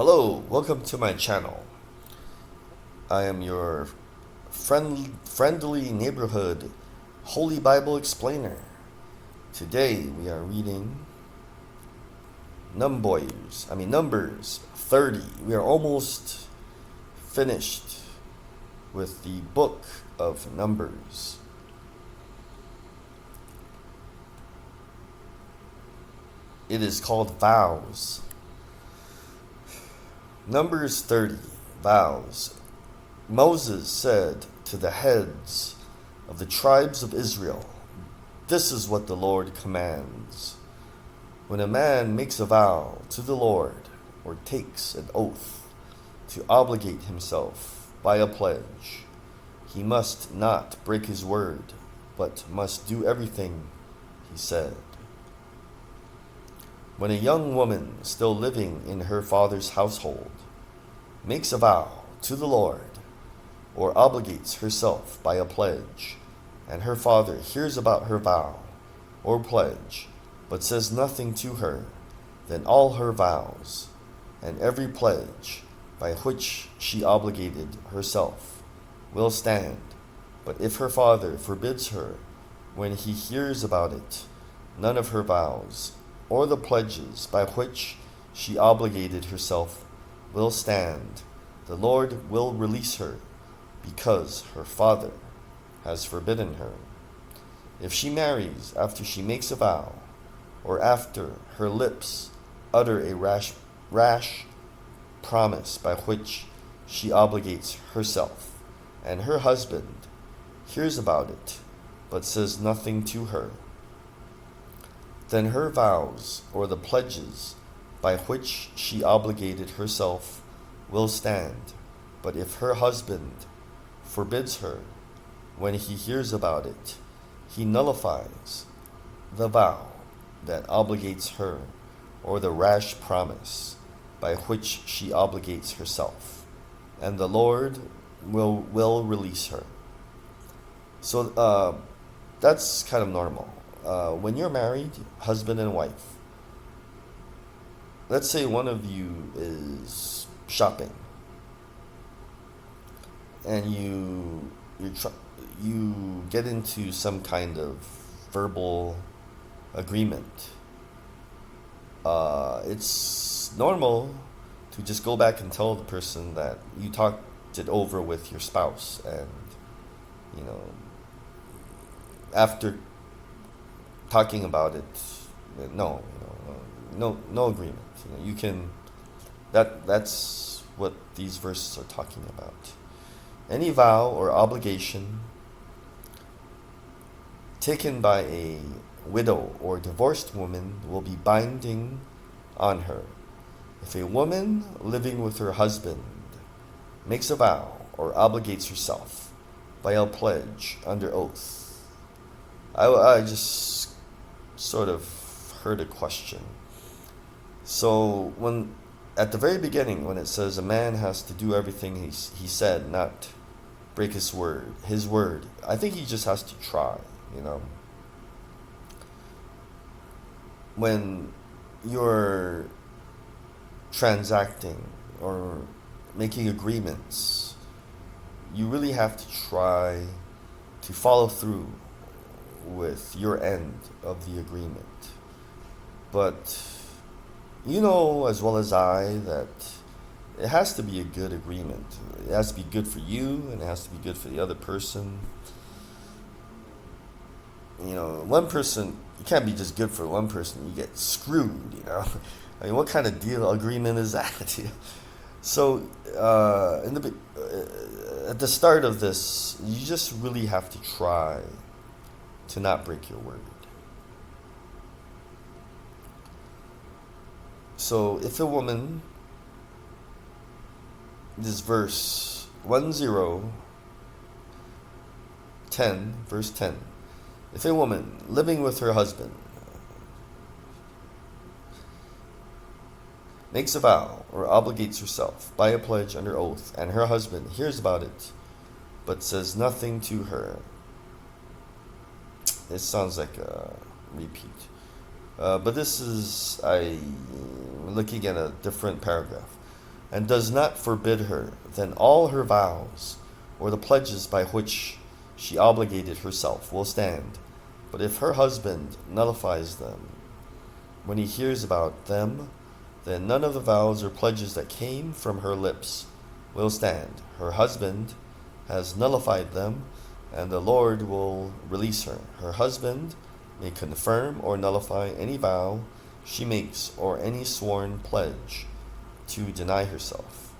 Hello, welcome to my channel. I am your friendly neighborhood Holy Bible explainer. Today we are reading Numbers 30. We are almost finished with the book of Numbers. It is called Vows. Numbers 30, Vows. Moses said to the heads of the tribes of Israel, "This is what the Lord commands. When a man makes a vow to the Lord or takes an oath to obligate himself by a pledge, he must not break his word, but must do everything he said. When a young woman still living in her father's household makes a vow to the Lord or obligates herself by a pledge, and her father hears about her vow or pledge but says nothing to her, then all her vows and every pledge by which she obligated herself will stand. But if her father forbids her when he hears about it, none of her vows or the pledges by which she obligated herself will stand. The Lord will release her because her father has forbidden her. If she marries after she makes a vow, or after her lips utter a rash promise by which she obligates herself, and her husband hears about it but says nothing to her, then her vows or the pledges by which she obligated herself will stand. But if her husband forbids her when he hears about it, he nullifies the vow that obligates her or the rash promise by which she obligates herself, and the Lord will release her." So that's kind of normal. When you're married, husband and wife, let's say one of you is shopping, and you get into some kind of verbal agreement. It's normal to just go back and tell the person that you talked it over with your spouse, and after talking about it, no agreement. You can. That's what these verses are talking about. Any vow or obligation taken by a widow or divorced woman will be binding on her. If a woman living with her husband makes a vow or obligates herself by a pledge under oath, I just sort of heard a question. So at the very beginning, when it says a man has to do everything he said, not break his word, I think he just has to try. When you're transacting or making agreements, you really have to try to follow through with your end of the agreement. But you know as well as I that it has to be a good agreement. It has to be good for you, and it has to be good for the other person. One person, it can't be just good for one person. You get screwed, I mean, what kind of agreement is that? So at the start of this, you just really have to try to not break your word. So if a woman, this verse 10, verse 10, if a woman living with her husband makes a vow or obligates herself by a pledge under oath, and her husband hears about it but says nothing to her. It sounds like a repeat. But this is, I'm looking at a different paragraph. and does not forbid her, then all her vows, or the pledges by which she obligated herself, will stand. But if her husband nullifies them when he hears about them, then none of the vows or pledges that came from her lips will stand. Her husband has nullified them, and the Lord will release her. Her husband may confirm or nullify any vow she makes or any sworn pledge to deny herself.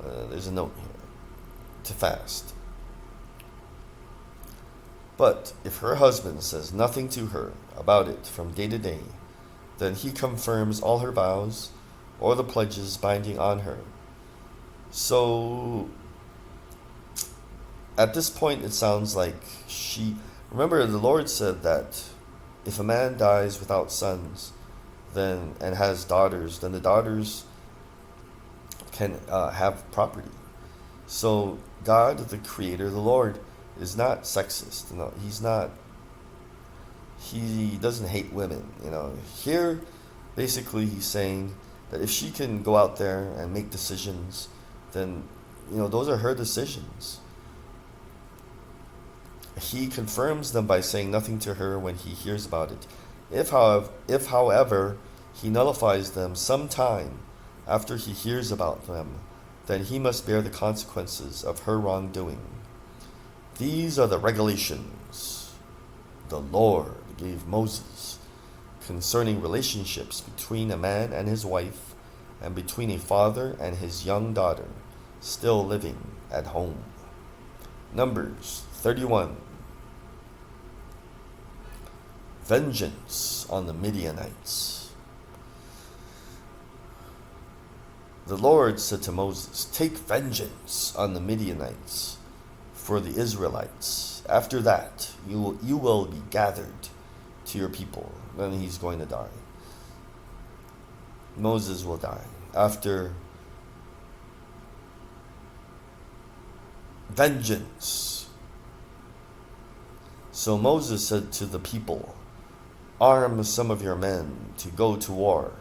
There's a note here. To fast. But if her husband says nothing to her about it from day to day, then he confirms all her vows or the pledges binding on her. So at this point it sounds like remember the Lord said that if a man dies without sons and has daughters, then the daughters can have property. So God, the Creator, the Lord, is not sexist. No, he doesn't hate women. Here, basically, he's saying that if she can go out there and make decisions, then those are her decisions. He confirms them by saying nothing to her when he hears about it. If however, he nullifies them sometime after he hears about them, then he must bear the consequences of her wrongdoing. These are the regulations the Lord gave Moses concerning relationships between a man and his wife, and between a father and his young daughter still living at home. Numbers 31. Vengeance on the Midianites. The Lord said to Moses, "Take vengeance on the Midianites for the Israelites. After that, you will be gathered to your people." Then he's going to die. Moses will die. After vengeance. So Moses said to the people, "Arm some of your men to go to war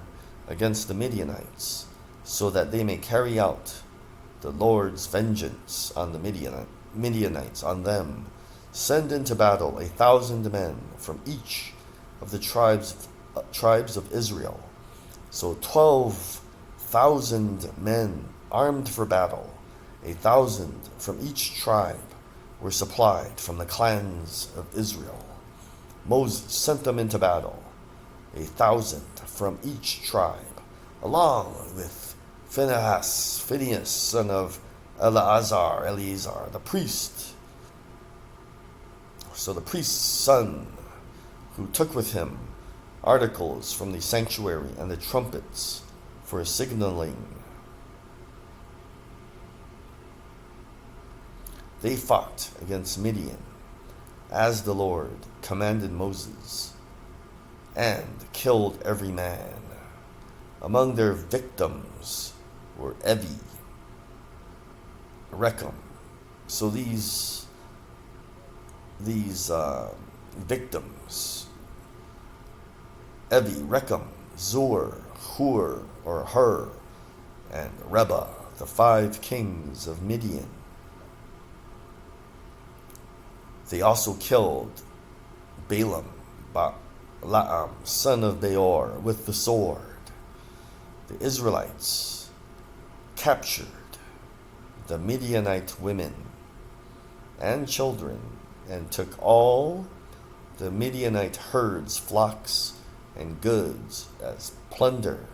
against the Midianites, so that they may carry out the Lord's vengeance on the Midianites on them. Send into battle 1,000 men from each of the tribes of Israel." So 12,000 men armed for battle, 1,000 from each tribe, were supplied from the clans of Israel. Moses sent them into battle, 1,000 from each tribe, along with Phinehas, son of Eleazar, the priest. So the priest's son, who took with him articles from the sanctuary and the trumpets for signaling. They fought against Midian, as the Lord commanded Moses, and killed every man. Among their victims were Evi, Rechem. So these victims, Evi, Rechem, Zur, Hur, or Hur, and Reba, the 5 kings of Midian. They also killed Balaam, son of Beor, with the sword. The Israelites captured the Midianite women and children and took all the Midianite herds, flocks, and goods as plunder.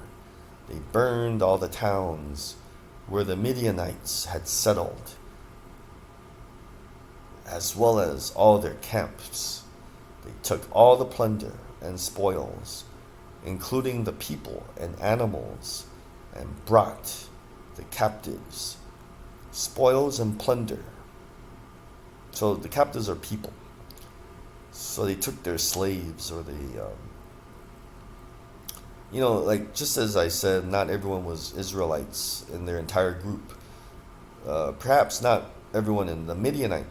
They burned all the towns where the Midianites had settled, as well as all their camps. They took all the plunder and spoils, including the people and animals, and brought the captives, spoils and plunder. So the captives are people. So they took their slaves, or just as I said, not everyone was Israelites in their entire group. Perhaps not everyone in the Midianite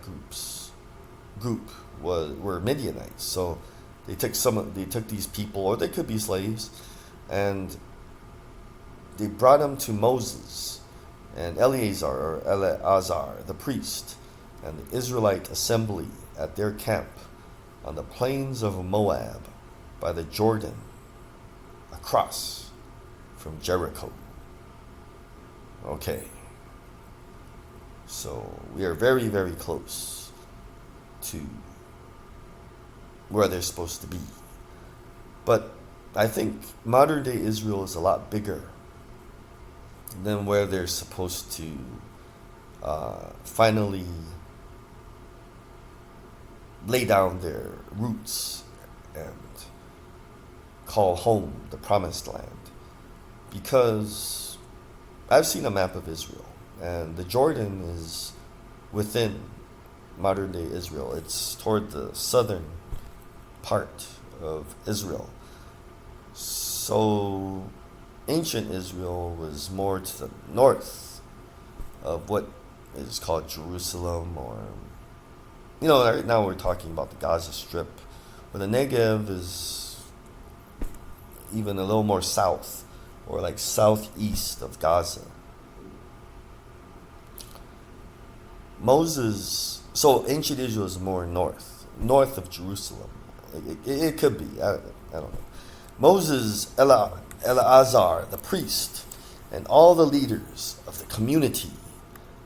group were Midianites. So they took these people, or they could be slaves, and they brought them to Moses. and Eleazar or Eleazar the priest, and the Israelite assembly at their camp on the plains of Moab by the Jordan, across from Jericho. Okay. So we are very, very close to where they're supposed to be. But I think modern day Israel is a lot bigger than where they're supposed to finally lay down their roots and call home the promised land. Because I've seen a map of Israel, and the Jordan is within modern day Israel. It's toward the southern part of Israel. So ancient Israel was more to the north of what is called Jerusalem, or right now we're talking about the Gaza Strip, but the Negev is even a little more south, or like southeast of Gaza. So ancient Israel is more north of Jerusalem. It could be, I don't know. Moses, Eleazar, the priest, and all the leaders of the community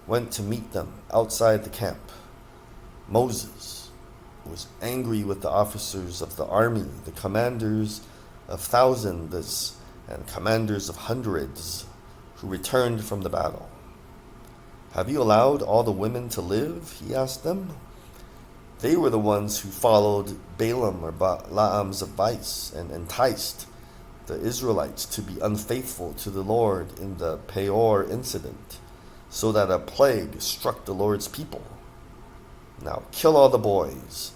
went to meet them outside the camp. Moses was angry with the officers of the army, the commanders of thousands and commanders of hundreds who returned from the battle. "Have you allowed all the women to live?" he asked them. They were the ones who followed Balaam or Balaam's advice and enticed the Israelites to be unfaithful to the Lord in the Peor incident, so that a plague struck the Lord's people. Now kill all the boys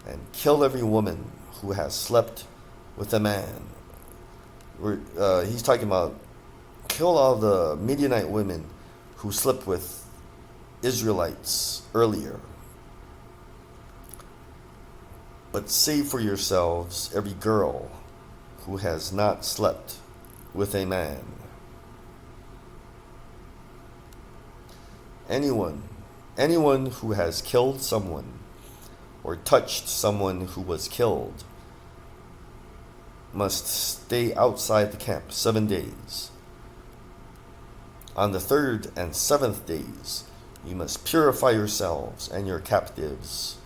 and kill every woman who has slept with a man. He's talking about kill all the Midianite women who slept with Israelites earlier. But save for yourselves every girl who has not slept with a man. Anyone who has killed someone or touched someone who was killed must stay outside the camp 7 days. On the 3rd and 7th days, you must purify yourselves and your captives.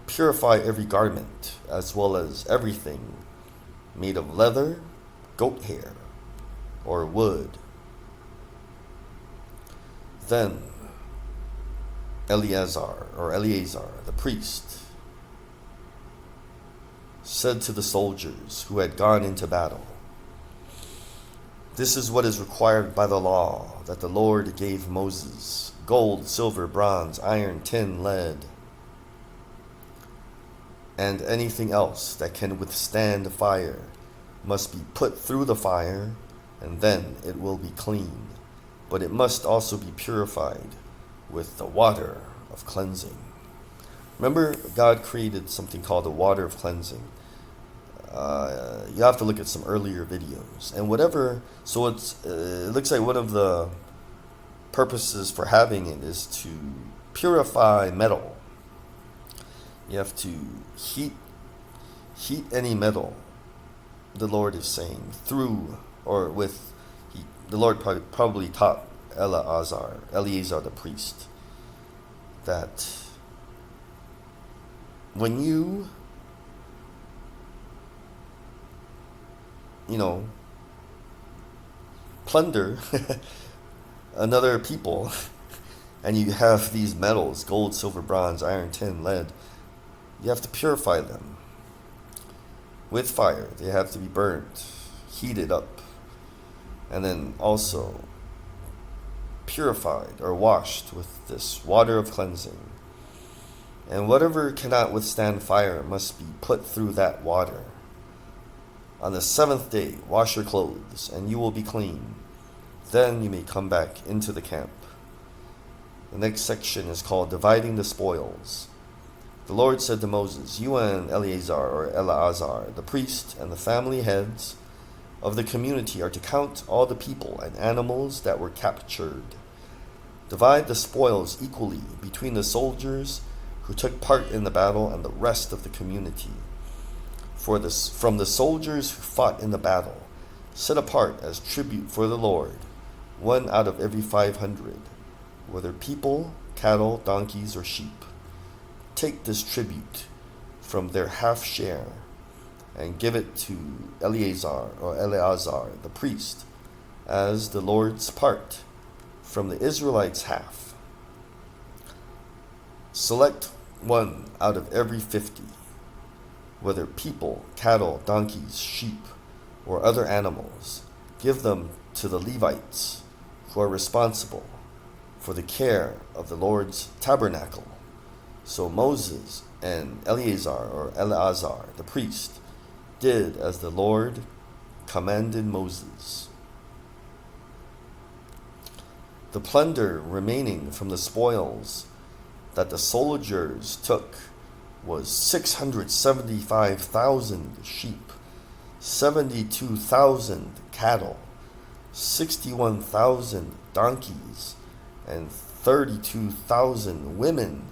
Purify every garment, as well as everything made of leather, goat hair, or wood. Then Eleazar, the priest, said to the soldiers who had gone into battle, "This is what is required by the law that the Lord gave Moses: gold, silver, bronze, iron, tin, lead, and anything else that can withstand fire must be put through the fire, and then it will be clean. But it must also be purified with the water of cleansing." Remember, God created something called the water of cleansing. You have to look at some earlier videos. And so it looks like one of the purposes for having it is to purify metal. You have to heat any metal, the Lord is saying, through or with. The Lord probably taught Eleazar the priest, that when you plunder another people and you have these metals, gold, silver, bronze, iron, tin, lead, you have to purify them with fire. They have to be burnt, heated up, and then also purified or washed with this water of cleansing. And whatever cannot withstand fire must be put through that water. On the 7th day, wash your clothes, and you will be clean. Then you may come back into the camp. The next section is called Dividing the Spoils. The Lord said to Moses, "You and Eleazar the priest, and the family heads of the community are to count all the people and animals that were captured. Divide the spoils equally between the soldiers who took part in the battle and the rest of the community. From the soldiers who fought in the battle, set apart as tribute for the Lord, 1 out of every 500, whether people, cattle, donkeys, or sheep. Take this tribute from their half share and give it to Eleazar the priest as the Lord's part from the Israelites' half. Select 1 out of every 50, whether people, cattle, donkeys, sheep, or other animals. Give them to the Levites, who are responsible for the care of the Lord's tabernacle. So Moses and Eleazar the priest did as the Lord commanded Moses. The plunder remaining from the spoils that the soldiers took was 675,000 sheep, 72,000 cattle, 61,000 donkeys, and 32,000 women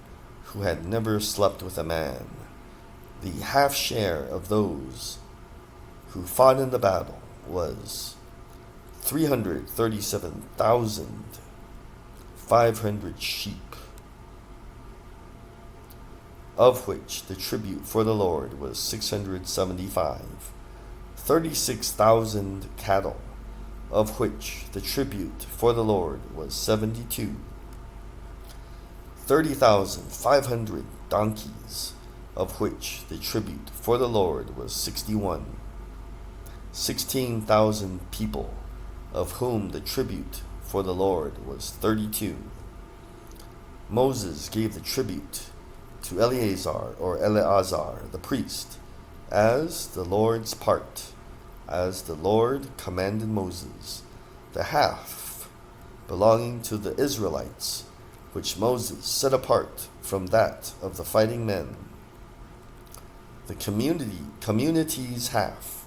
who had never slept with a man. The half share of those who fought in the battle was 337,500 sheep, of which the tribute for the Lord was 675, 36,000 cattle, of which the tribute for the Lord was 72, 30,500 donkeys, of which the tribute for the Lord was 61, 16,000 people, of whom the tribute for the Lord was 32. Moses gave the tribute to Eleazar the priest, as the Lord's part, as the Lord commanded Moses, the half belonging to the Israelites, which Moses set apart from that of the fighting men. The community's half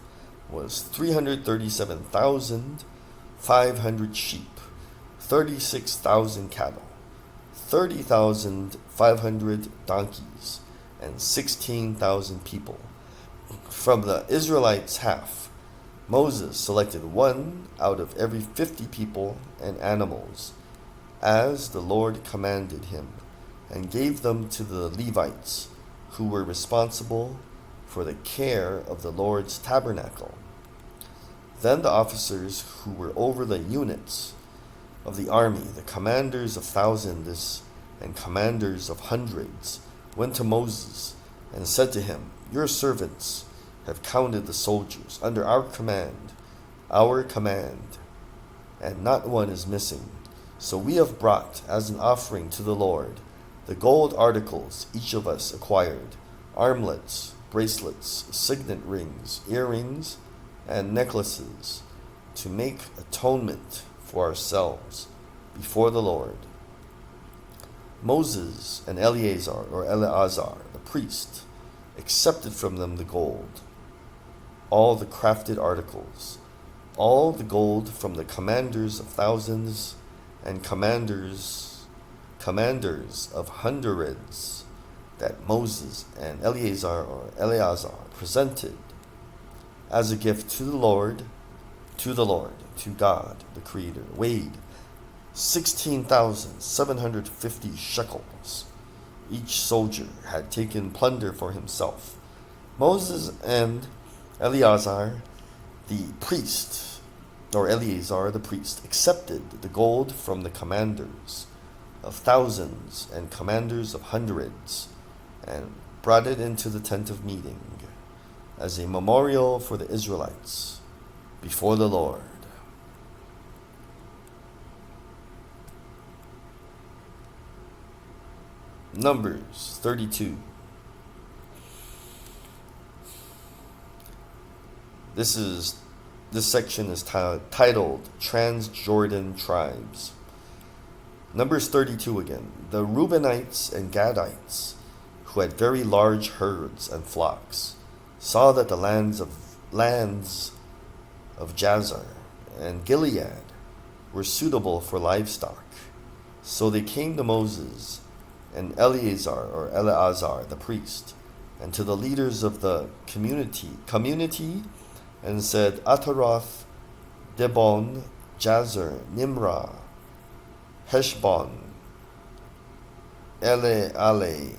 was 337,500 sheep, 36,000 cattle, 30,500 donkeys, and 16,000 people. From the Israelites' half, Moses selected 1 out of every 50 people and animals, as the Lord commanded him, and gave them to the Levites, who were responsible for the care of the Lord's tabernacle. Then the officers who were over the units of the army, the commanders of thousands and commanders of hundreds, went to Moses and said to him, "Your servants have counted the soldiers under our command, and not one is missing. So we have brought as an offering to the Lord the gold articles each of us acquired, armlets, bracelets, signet rings, earrings, and necklaces, to make atonement for ourselves before the Lord." Moses and Eleazar the priest accepted from them the gold, all the crafted articles, all the gold from the commanders of thousands and commanders of hundreds that Moses and Eleazar presented as a gift to God, the Creator, weighed 16,750 shekels. Each soldier had taken plunder for himself. Moses and Eleazar the priest, accepted the gold from the commanders of thousands and commanders of hundreds, and brought it into the tent of meeting as a memorial for the Israelites before the Lord. Numbers 32. This section is titled Transjordan Tribes. Numbers 32 again. The Reubenites and Gadites, who had very large herds and flocks, saw that the lands of Jazer and Gilead were suitable for livestock. So they came to Moses and Eleazar the priest, and to the leaders of the community, and said, Ataroth, Dibon, Jazer, Nimrah, Heshbon, Eleale,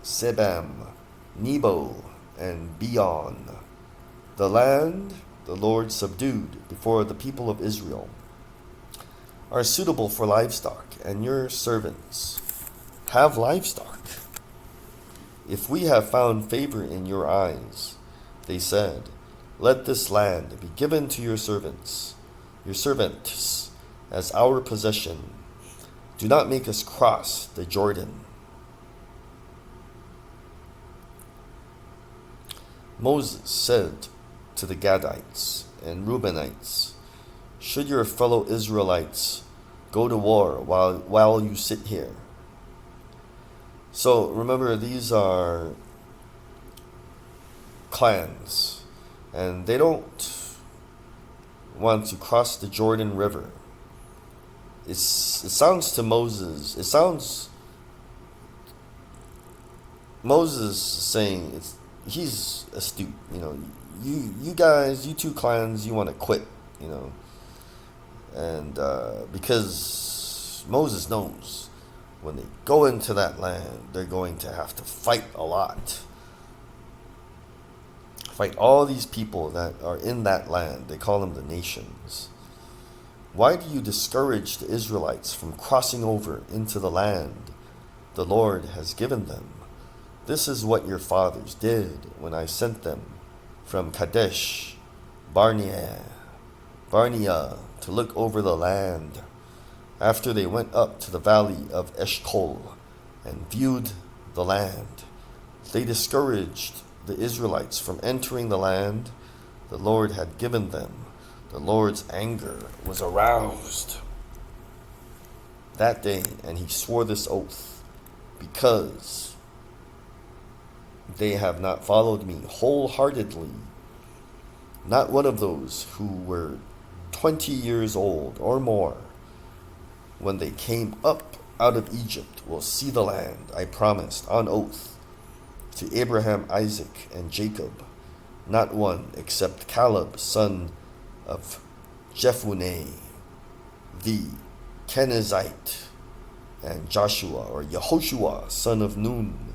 Sebam, Nebo, and Beon. The land the Lord subdued before the people of Israel are suitable for livestock, and your servants have livestock. If we have found favor in your eyes, they said, let this land be given to your servants, as our possession. Do not make us cross the Jordan. Moses said to the Gadites and Reubenites, should your fellow Israelites go to war while you sit here? So remember, these are clans, and they don't want to cross the Jordan River. It sounds to Moses, Moses saying he's astute. You guys, you two clans, you want to quit, and because Moses knows when they go into that land, they're going to have to fight a lot. Fight all these people that are in that land. They call them the nations. Why do you discourage the Israelites from crossing over into the land the Lord has given them? This is what your fathers did when I sent them from Kadesh Barnea to look over the land. After they went up to the valley of Eshcol and viewed the land, they discouraged the Israelites from entering the land the Lord had given them. The Lord's anger was aroused that day, and he swore this oath, because they have not followed me wholeheartedly. Not one of those who were 20 years old or more when they came up out of Egypt will see the land I promised on oath to Abraham, Isaac, and Jacob. Not one except Caleb, son of Jephunneh, the Kenizzite, and Joshua, or Yehoshua, son of Nun,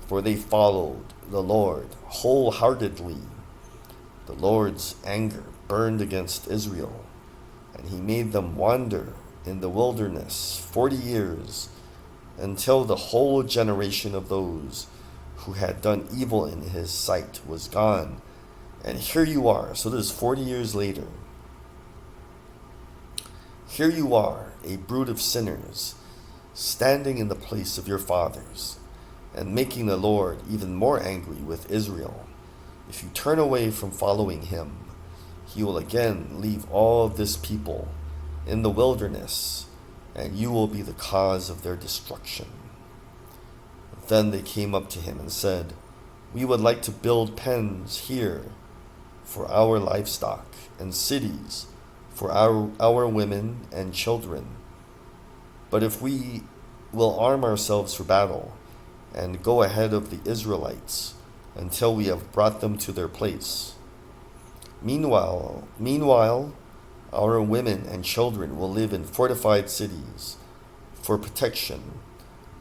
for they followed the Lord wholeheartedly. The Lord's anger burned against Israel, and he made them wander in the wilderness 40 years, until the whole generation of those who had done evil in his sight was gone. And here you are, so this is 40 years later. Here you are, a brood of sinners, standing in the place of your fathers, and making the Lord even more angry with Israel. If you turn away from following him, he will again leave all of this people in the wilderness, and you will be the cause of their destruction. Then they came up to him and said, we would like to build pens here for our livestock, and cities for our women and children. But if we will arm ourselves for battle, and go ahead of the Israelites until we have brought them to their place. Meanwhile, our women and children will live in fortified cities for protection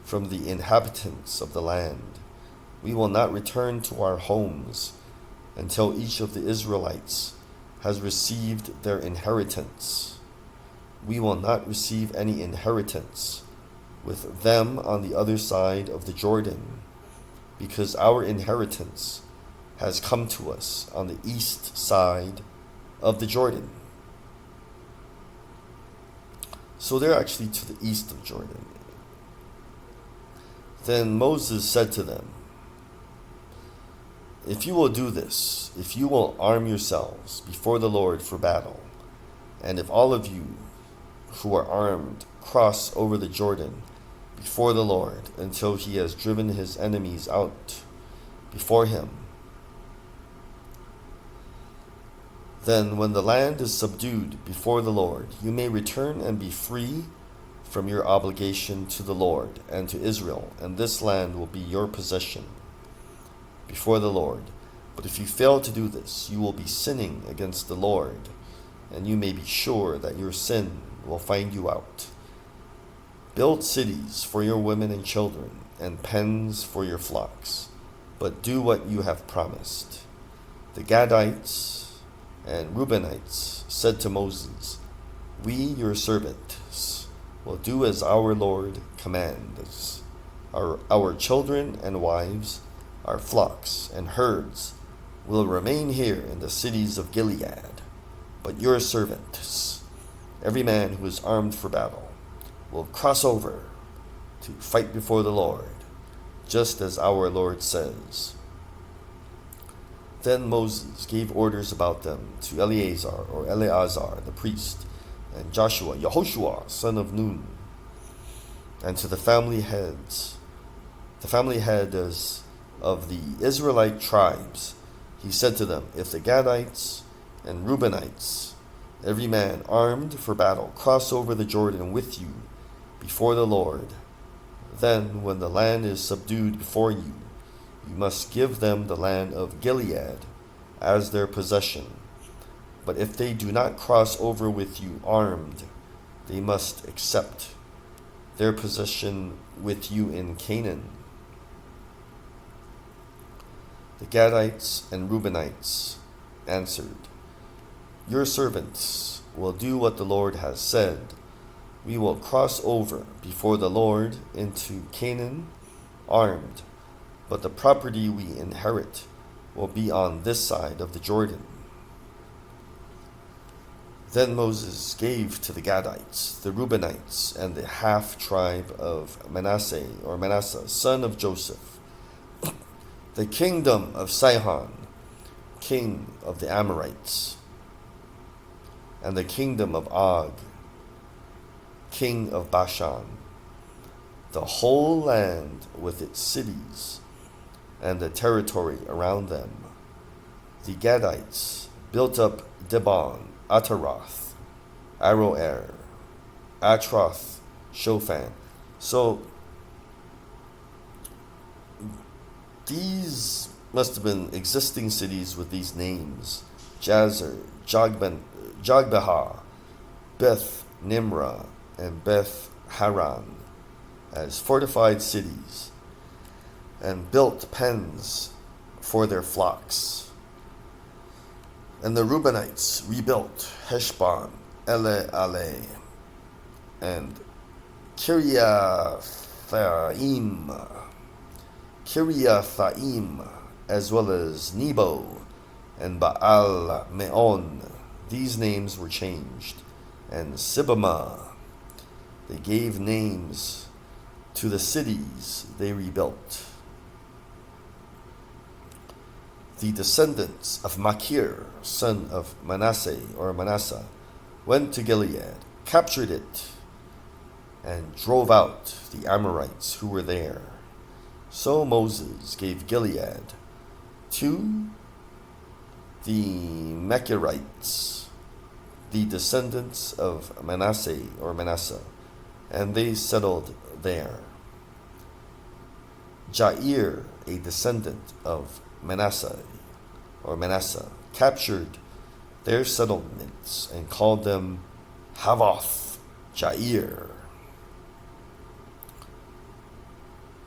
from the inhabitants of the land. We will not return to our homes until each of the Israelites has received their inheritance. We will not receive any inheritance with them on the other side of the Jordan, because our inheritance has come to us on the east side of the Jordan. So they're actually to the east of Jordan. Then Moses said to them, if you will do this, if you will arm yourselves before the Lord for battle, and if all of you who are armed cross over the Jordan before the Lord until he has driven his enemies out before him, Then when the land is subdued before the Lord, you may return and be free from your obligation to the Lord and to Israel, and this land will be your possession before the Lord. But if you fail to do this, you will be sinning against the Lord, and you may be sure that your sin will find you out. Build cities for your women and children, and pens for your flocks, but do what you have promised. The Gadites and Reubenites said to Moses, "We, your servants, will do as our Lord commands. Our children and wives, our flocks and herds will remain here in the cities of Gilead. But your servants, every man who is armed for battle, will cross over to fight before the Lord, just as our Lord says." Then Moses gave orders about them to Eleazar the priest, and Yehoshua son of Nun, and to the family heads of the Israelite tribes. He said to them, "If the Gadites and Reubenites, every man armed for battle, cross over the Jordan with you before the Lord, then when the land is subdued before you, you must give them the land of Gilead as their possession. But if they do not cross over with you armed, they must accept their possession with you in Canaan." The Gadites and Reubenites answered, "Your servants will do what the Lord has said. We will cross over before the Lord into Canaan armed, but the property we inherit will be on this side of the Jordan." Then Moses gave to the Gadites, the Reubenites, and the half-tribe of Manasseh, son of Joseph, the kingdom of Sihon, king of the Amorites, and the kingdom of Og, king of Bashan, the whole land with its cities and the territory around them. The Gadites built up Dibon, Ataroth, Aroer, Atroth, Shofan. So these must have been existing cities with these names: Jazer, Jogbehah, Beth Nimrah, and Beth Haran, as fortified cities, and built pens for their flocks. And the Reubenites rebuilt Heshbon, Elealeh, and Kiriathaim, as well as Nebo and Baal Meon. These names were changed. And Sibamah. They gave names to the cities they rebuilt. The descendants of Machir, son of Manasseh, went to Gilead, captured it, and drove out the Amorites who were there. So Moses gave Gilead to the Machirites, the descendants of Manasseh, and they settled there. Jair, a descendant of Manasseh, captured their settlements and called them Havoth Jair.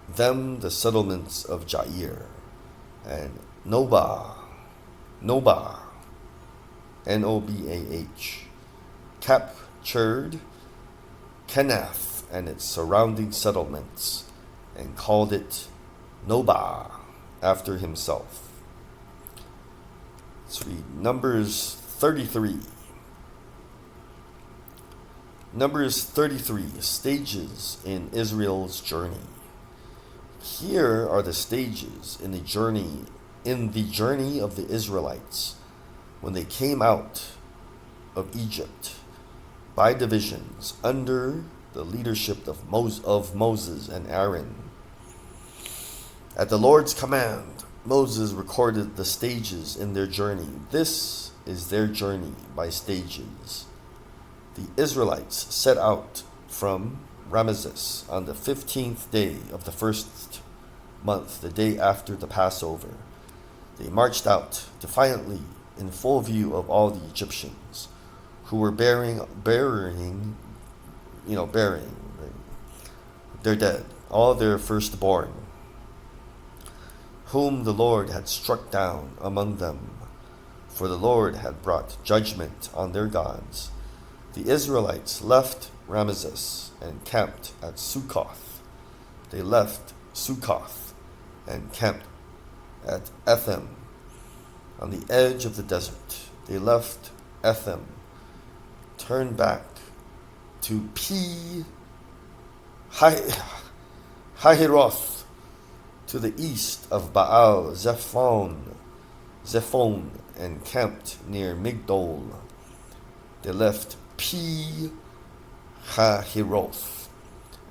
Them the settlements of Jair, and Nobah, Nobah, captured Kenath and its surrounding settlements, and called it Nobah after himself. Let's read Numbers 33. Numbers 33, stages in Israel's journey. Here are the stages in the journey of the Israelites when they came out of Egypt by divisions under the leadership of Moses and Aaron. At the Lord's command, Moses recorded the stages in their journey. This is their journey by stages. The Israelites set out from Ramesses on the 15th day of the first month, the day after the Passover. They marched out defiantly in full view of all the Egyptians who were burying their dead, all their firstborn, whom the Lord had struck down among them, for the Lord had brought judgment on their gods. The Israelites left Ramesses and camped at Succoth. They left Succoth and camped at Etham on the edge of the desert. They left Etham, turned back to Hahiroth, to the east of Baal Zephon, and camped near Migdol. They left Hahiroth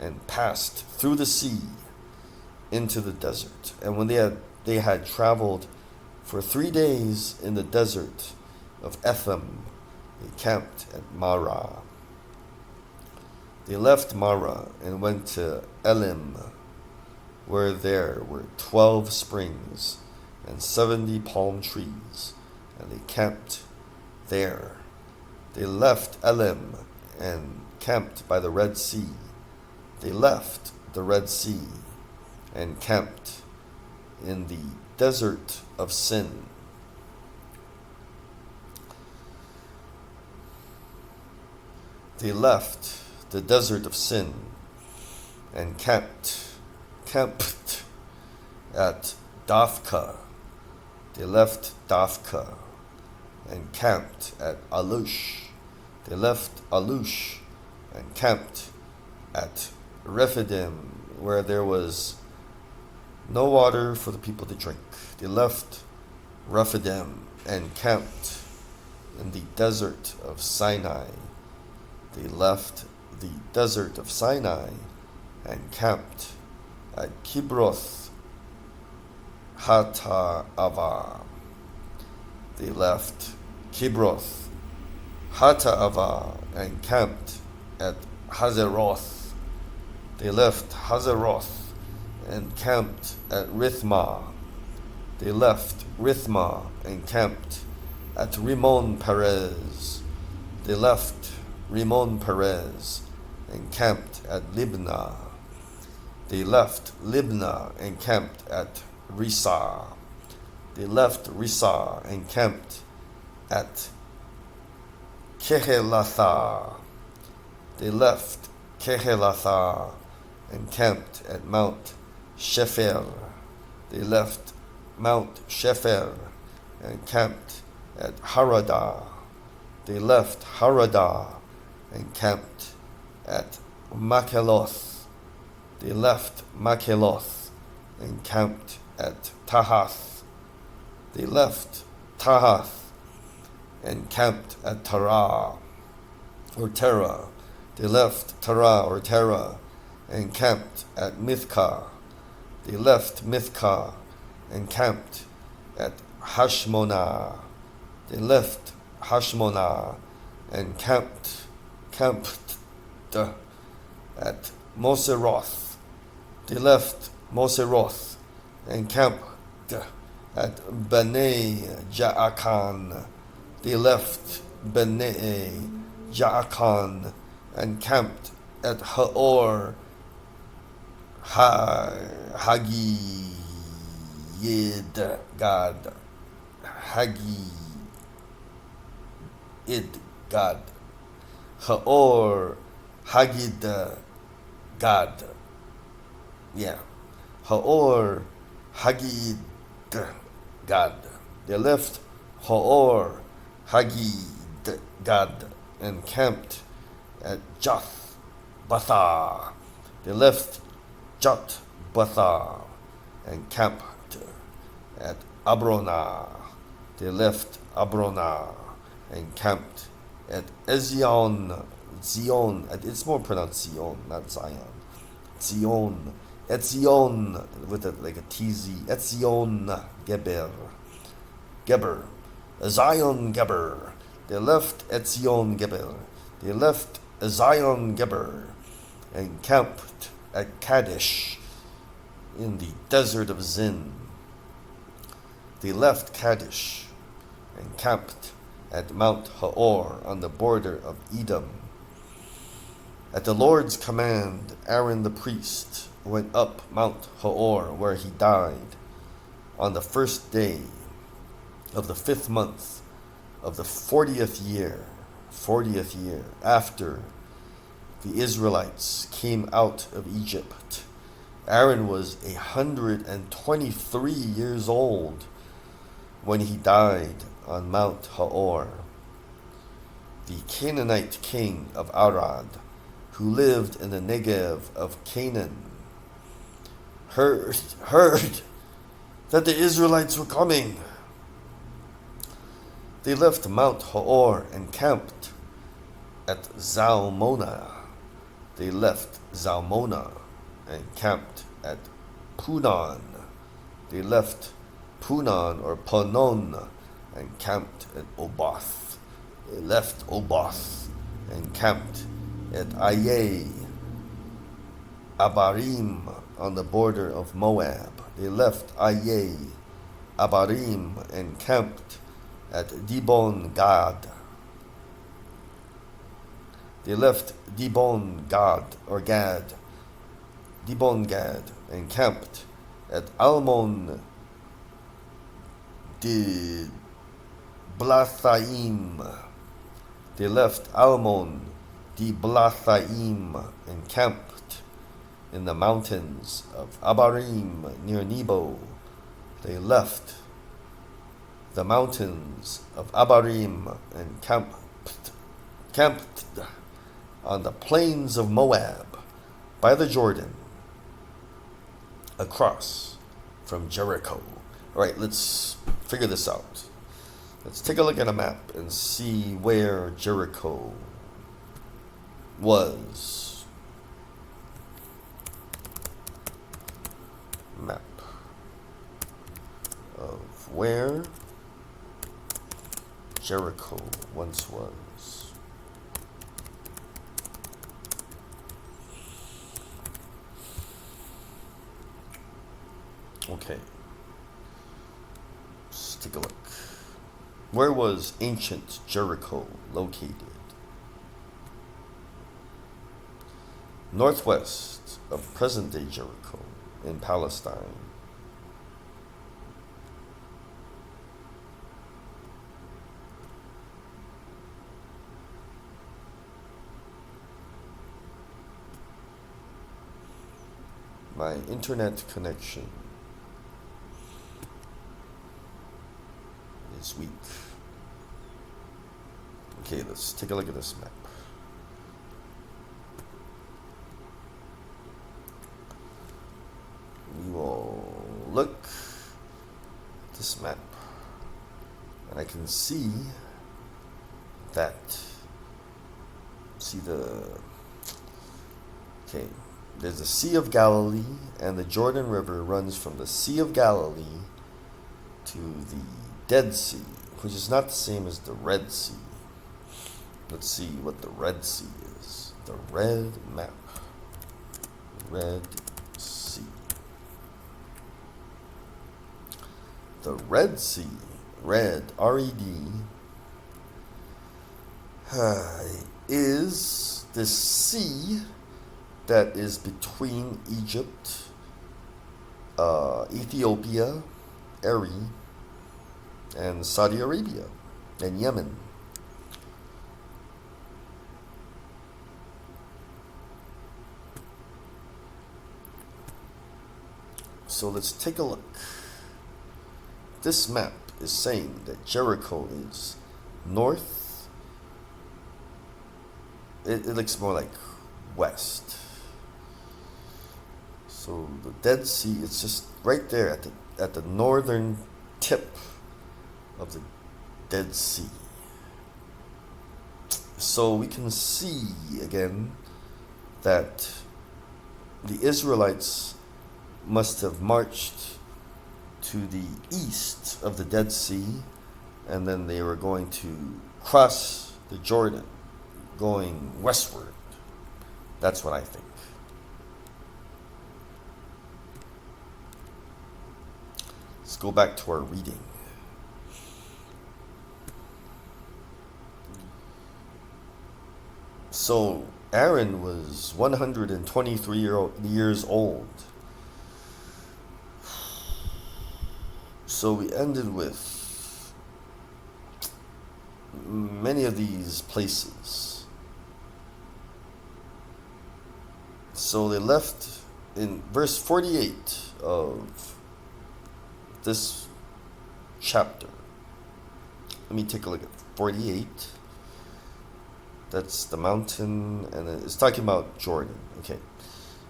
and passed through the sea into the desert. And when they had traveled for 3 days in the desert of Etham, they camped at Marah. They left Marah and went to Elim, where there were 12 springs and 70 palm trees, and they camped there. They left Elim and camped by the Red Sea. They left the Red Sea and camped in the desert of Sin. They left the desert of Sin and camped at Dafka. They left Dafka and camped at Alush. They left Alush and camped at Rephidim, where there was no water for the people to drink. They left Rephidim and camped in the desert of Sinai. They left the desert of Sinai and camped at Kibroth Hata'ava. They left Kibroth Hata'ava and camped at Hazeroth. They left Hazeroth and camped at Rithmah. They left Rithmah and camped at Rimon Perez. They left Rimon Perez and camped at Libnah. They left Libnah and camped at Rissah. They left Rissah and camped at Kehelatha. They left Kehelatha and camped at Mount Shepher. They left Mount Shepher and camped at Haradah. They left Haradah and camped at Makeloth. They left Makeloth and camped at Tahath. They left Tahath and camped at Terah. They left Terah and camped at Mithkah. They left Mithkah and camped at Hashmonah. They left Hashmonah and camped at Moseroth. They left Moseroth and camped at Bnei Ja'akan. They left Bnei Ja'akan and camped at Haor Hagidgad. Haor Hagidgad. Yeah. Haor Hagidgad. They left Haor Hagidgad and camped at Joth Batha. They left Joth Batha and camped at Abronah. They left Abronah and camped at Zion. It's more pronounced Zion, not Zion. Zion, Etzion, with like a TZ. Etzion Geber. Geber. Zion Geber. They left Etzion Geber. They left Zion Geber and camped at Kadesh in the desert of Zin. They left Kadesh and camped at Mount Haor on the border of Edom. At the Lord's command, Aaron the priest went up Mount Haor, where he died, on the first day of the 5th month of the 40th year after the Israelites came out of Egypt. Aaron was 123 years old when he died on Mount Haor. The Canaanite king of Arad, who lived in the Negev of Canaan, heard that the Israelites were coming. They left Mount Haor and camped at Zalmonah. They left Zalmonah and camped at Punon. They left Punon or Punon and camped at Oboth. They left Oboth and camped at Aye, Abarim on the border of Moab. They left Aye, Abarim and camped at Dibon Gad. They left Dibon Gad and camped at Almon de Blathaim. They left Almon de Blathaim and camped in the mountains of Abarim near Nebo. They left the mountains of Abarim and camped on the plains of Moab by the Jordan across from Jericho. All right, let's figure this out. Let's take a look at a map and see where Jericho was. Map of where Jericho once was. Okay. Let's take a look. Where was ancient Jericho located? Northwest of present-day Jericho in Palestine. My internet connection is weak. Okay, let's take a look at this map. We will look at this map, and I can see that. Okay, there's the Sea of Galilee, and the Jordan River runs from the Sea of Galilee to the Dead Sea, which is not the same as the Red Sea. Let's see what the Red Sea is. The red map. Red Sea. The Red Sea, red, R-E-D, is the sea that is between Egypt, Ethiopia, Eri, and Saudi Arabia, and Yemen. So let's take a look. This map is saying that Jericho is north. It looks more like west. So the Dead Sea, it's just right there at the northern tip of the Dead Sea. So we can see again that the Israelites must have marched to the east of the Dead Sea, and then they were going to cross the Jordan, going westward. That's what I think. Let's go back to our reading. So Aaron was 123 years old. So we ended with many of these places. So they left in verse 48 of this chapter. Let me take a look at 48. That's the mountain, and it's talking about Jordan. Okay.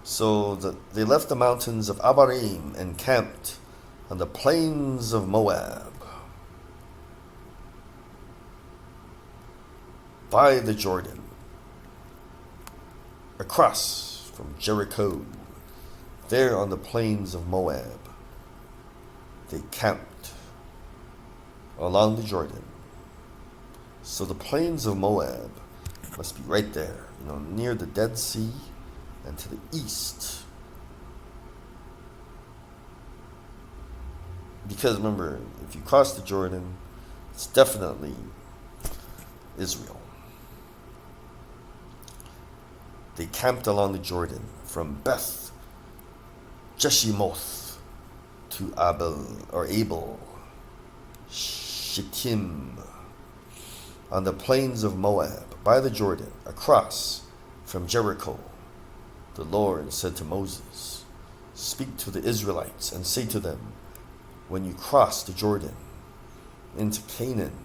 So they left the mountains of Abarim and camped on the plains of Moab, by the Jordan, across from Jericho. There on the plains of Moab, they camped along the Jordan. So the plains of Moab must be right there, near the Dead Sea and to the east. Because remember, if you cross the Jordan, it's definitely Israel. They camped along the Jordan from Beth Jeshimoth to Abel Shittim, on the plains of Moab, by the Jordan, across from Jericho. The Lord said to Moses, "Speak to the Israelites and say to them, when you cross the Jordan into Canaan,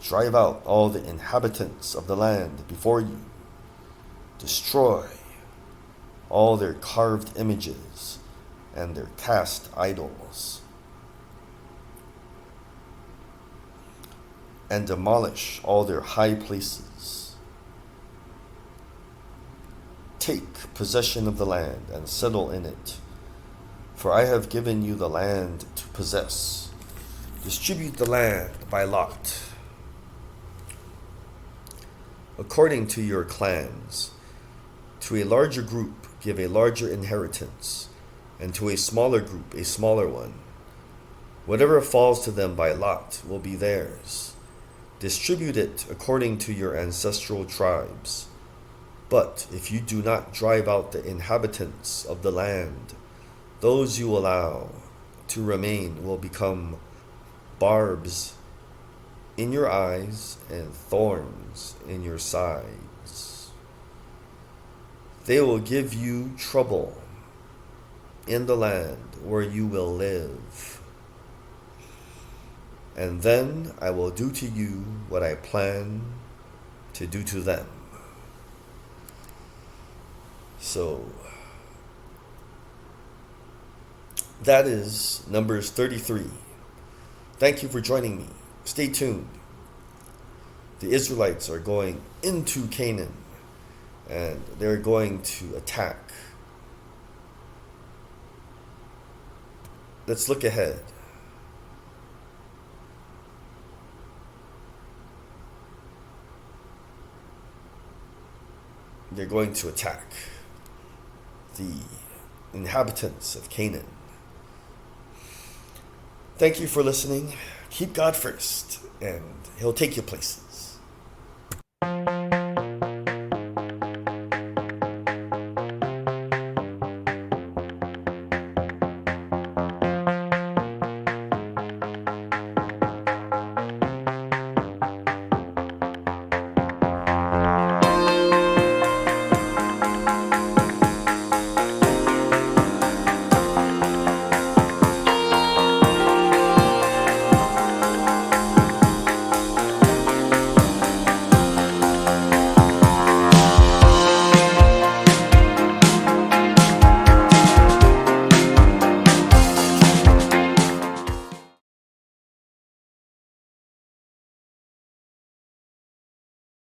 drive out all the inhabitants of the land before you. Destroy all their carved images and their cast idols, and demolish all their high places. Take possession of the land and settle in it, for I have given you the land to possess. Distribute the land by lot, according to your clans. To a larger group give a larger inheritance, and to a smaller group a smaller one. Whatever falls to them by lot will be theirs. Distribute it according to your ancestral tribes. But if you do not drive out the inhabitants of the land, those you allow to remain will become barbs in your eyes and thorns in your sides. They will give you trouble in the land where you will live. And then I will do to you what I plan to do to them." So that is Numbers 33. Thank you for joining me. Stay tuned. The Israelites are going into Canaan, and they're going to attack. Let's look ahead. They're going to attack the inhabitants of Canaan. Thank you for listening. Keep God first, and He'll take you places.